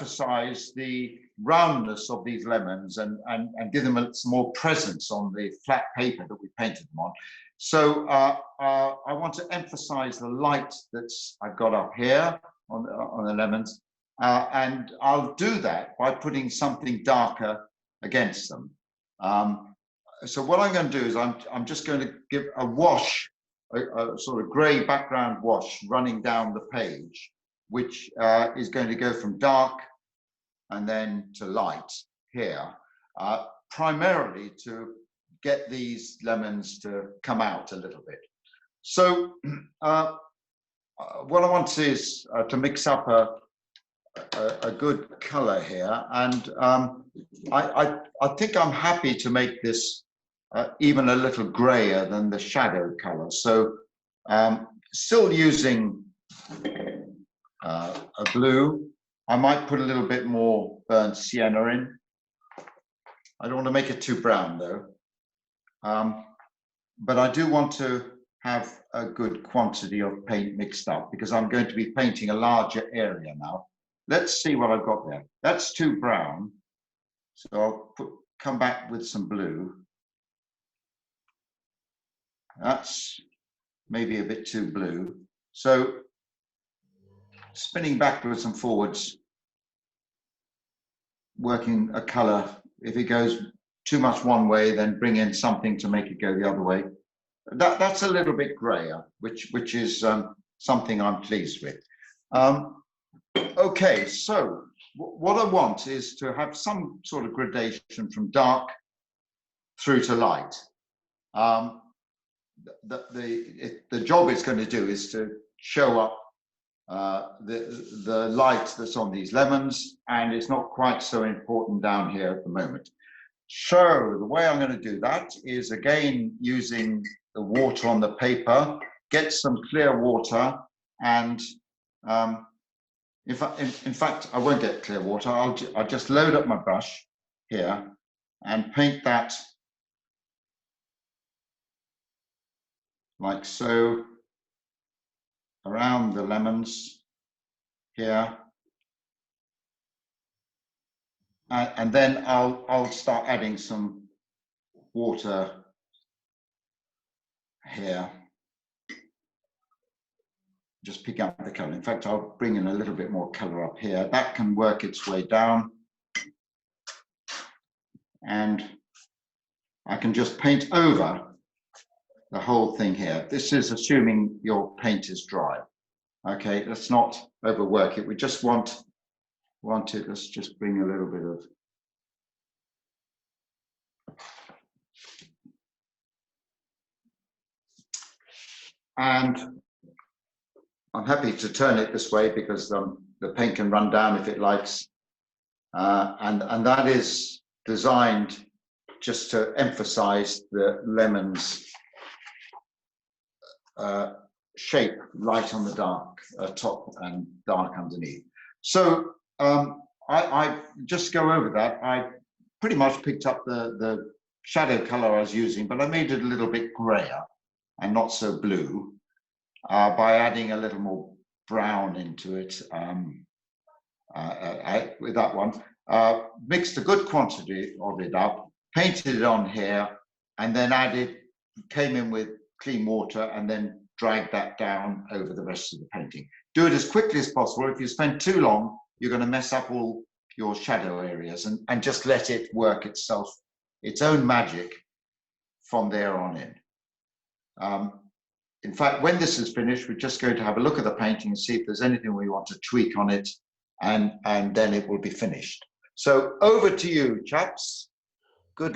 emphasize the roundness of these lemons and give them some more presence on the flat paper that we painted them on. So I want to emphasize the light that's I've got up here on the lemons. And I'll do that by putting something darker against them. So what I'm going to do is I'm just going to give a wash, a sort of grey background wash running down the page, which is going to go from dark and then to light here, primarily to get these lemons to come out a little bit. So what I want is to mix up a good color here, and I think I'm happy to make this even a little grayer than the shadow color. So still using a blue. I might put a little bit more burnt sienna in. I don't want to make it too brown though. But I do want to have a good quantity of paint mixed up because I'm going to be painting a larger area now. Let's see what I've got there. That's too brown. So I'll come back with some blue. That's maybe a bit too blue. So spinning backwards and forwards, working a color. If it goes too much one way, then bring in something to make it go the other way. That's a little bit grayer, which is something I'm pleased with. Okay, so what I want is to have some sort of gradation from dark through to light. The job it's going to do is to show up the light that's on these lemons, and it's not quite so important down here at the moment. So the way I'm going to do that is again using the water on the paper, get some clear water, and in fact, I won't get clear water. I'll just load up my brush here and paint that like so around the lemons here. And then I'll start adding some water here. Just pick up the color. In fact, I'll bring in a little bit more color up here. That can work its way down. And I can just paint over the whole thing here. This is assuming your paint is dry. Okay, let's not overwork it. We just want it. Let's just bring a little bit of and I'm happy to turn it this way because the paint can run down if it likes, and that is designed just to emphasize the lemon's shape, light on the dark top and dark underneath. So I just go over that. I pretty much picked up the shadow color I was using, but I made it a little bit grayer and not so blue by adding a little more brown into it with that one. Mixed a good quantity of it up, painted it on here, and then came in with clean water and then dragged that down over the rest of the painting. Do it as quickly as possible. If you spend too long, you're going to mess up all your shadow areas, and just let it work itself, its own magic from there on in. In fact, when this is finished, we're just going to have a look at the painting and see if there's anything we want to tweak on it, and then it will be finished. So over to you, chaps. Good luck.